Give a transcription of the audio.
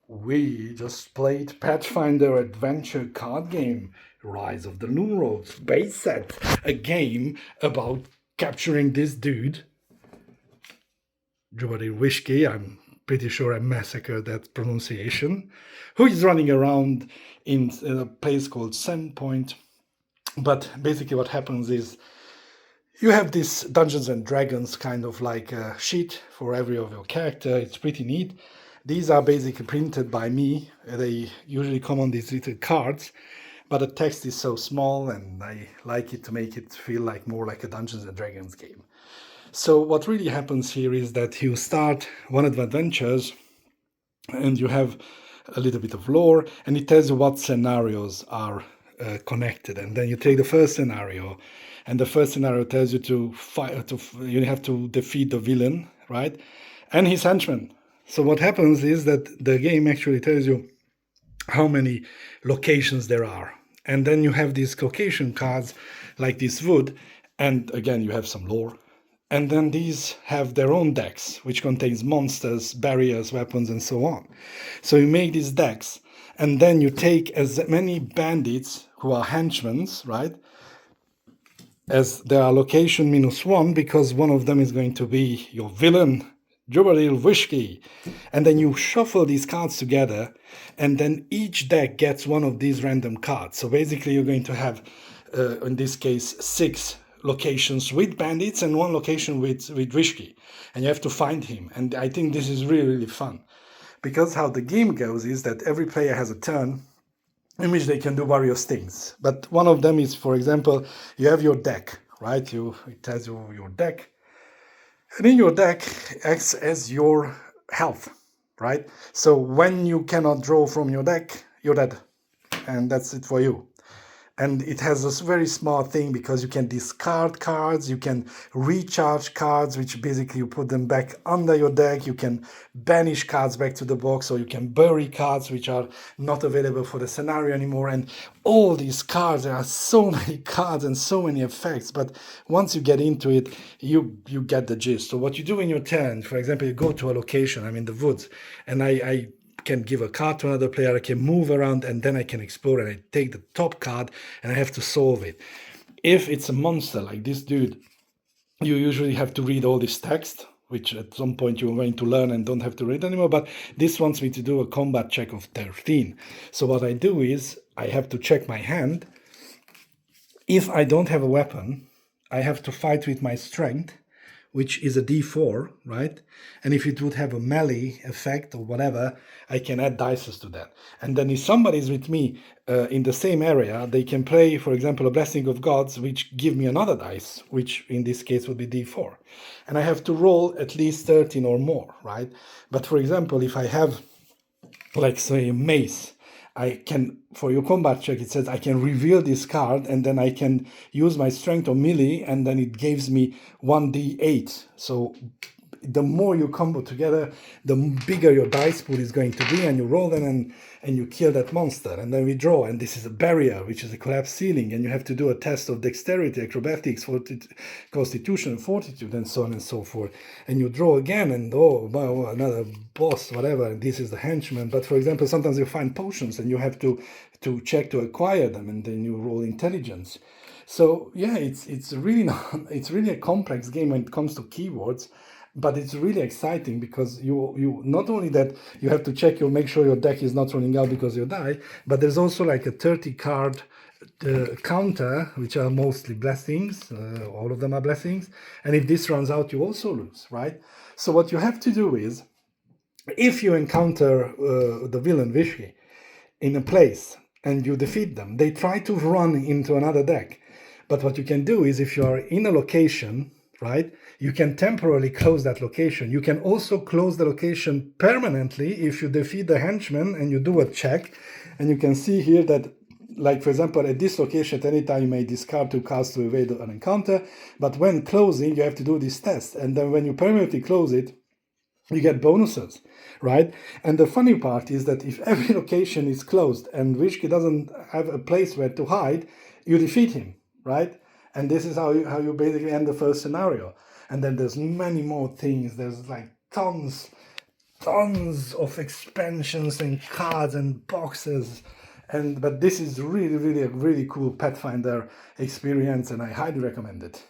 We just played Pathfinder adventure card game, Rise of the Runelords base set, a game about capturing this dude, Jubari Wishki, I'm pretty sure I massacred that pronunciation, who is running around in a place called Sandpoint. But basically what happens is you have this Dungeons and Dragons kind of like a sheet for every of your character. It's pretty neat. These are basically printed by me. They usually come on these little cards, but the text is so small and I like it to make it feel like more like a Dungeons and Dragons game. So what really happens here is that you start one of the adventures and you have a little bit of lore and it tells you what scenarios are connected, and then you take the first scenario, and the first scenario tells you to fight, you have to defeat the villain, right, and his henchman. So what happens is that the game actually tells you how many locations there are, and then you have these location cards like this wood, and again you have some lore, and then these have their own decks which contains monsters, barriers, weapons, and so on. So you make these decks, and then you take as many bandits who are henchmen, right, as there are location -1, because one of them is going to be your villain, Jubalil Wishki. And then you shuffle these cards together, and then each deck gets one of these random cards. So basically you're going to have, in this case, 6 locations with bandits and 1 location with Wishki. And you have to find him. And I think this is really, really fun. Because how the game goes is that every player has a turn in which they can do various things. But one of them is, for example, you have your deck, right? It tells you your deck. And in your deck acts as your health, right? So when you cannot draw from your deck, you're dead. And that's it for you. And it has this very smart thing because you can discard cards, you can recharge cards, which basically you put them back under your deck, you can banish cards back to the box, or you can bury cards which are not available for the scenario anymore. And all these cards, there are so many cards and so many effects, but once you get into it, you get the gist. So what you do in your turn, for example, you go to a location, I'm in the woods, and I can give a card to another player, I can move around, and then I can explore, and I take the top card and I have to solve it. If it's a monster like this dude, you usually have to read all this text, which at some point you're going to learn and don't have to read anymore, but this wants me to do a combat check of 13. So what I do is I have to check my hand. If I don't have a weapon, I have to fight with my strength, which is a d4, right? And if it would have a melee effect or whatever, I can add dices to that. And then if somebody is with me in the same area, they can play, for example, a Blessing of Gods, which give me another dice, which in this case would be d4. And I have to roll at least 13 or more, right? But for example, if I have, like, say, a mace, I can, for your combat check, it says I can reveal this card, and then I can use my strength or melee, and then it gives me 1d8. So the more you combo together, the bigger your dice pool is going to be, and you roll them and you kill that monster. And then we draw, and this is a barrier, which is a collapsed ceiling, and you have to do a test of dexterity, acrobatics, constitution, fortitude, and so on and so forth. And you draw again, and oh, another boss, whatever, and this is the henchman. But for example, sometimes you find potions, and you have to check to acquire them, and then you roll intelligence. So yeah, it's really a complex game when it comes to keywords, but it's really exciting because you not only that you have to make sure your deck is not running out because you die, but there's also like a 30 card counter, which are mostly blessings. All of them are blessings, and if this runs out, you also lose, right? So what you have to do is, if you encounter the villain Vishki in a place and you defeat them, they try to run into another deck. But what you can do is, if you are in a location, right, you can temporarily close that location. You can also close the location permanently if you defeat the henchman and you do a check. And you can see here that, like, for example, at this location, at any time you may discard 2 cards to evade an encounter. But when closing, you have to do this test. And then when you permanently close it, you get bonuses, right? And the funny part is that if every location is closed and Wishki doesn't have a place where to hide, you defeat him, right? And this is how you basically end the first scenario. And then there's many more things. There's like tons tons of expansions and cards and boxes. But this is really, really a really cool Pathfinder experience, and I highly recommend it.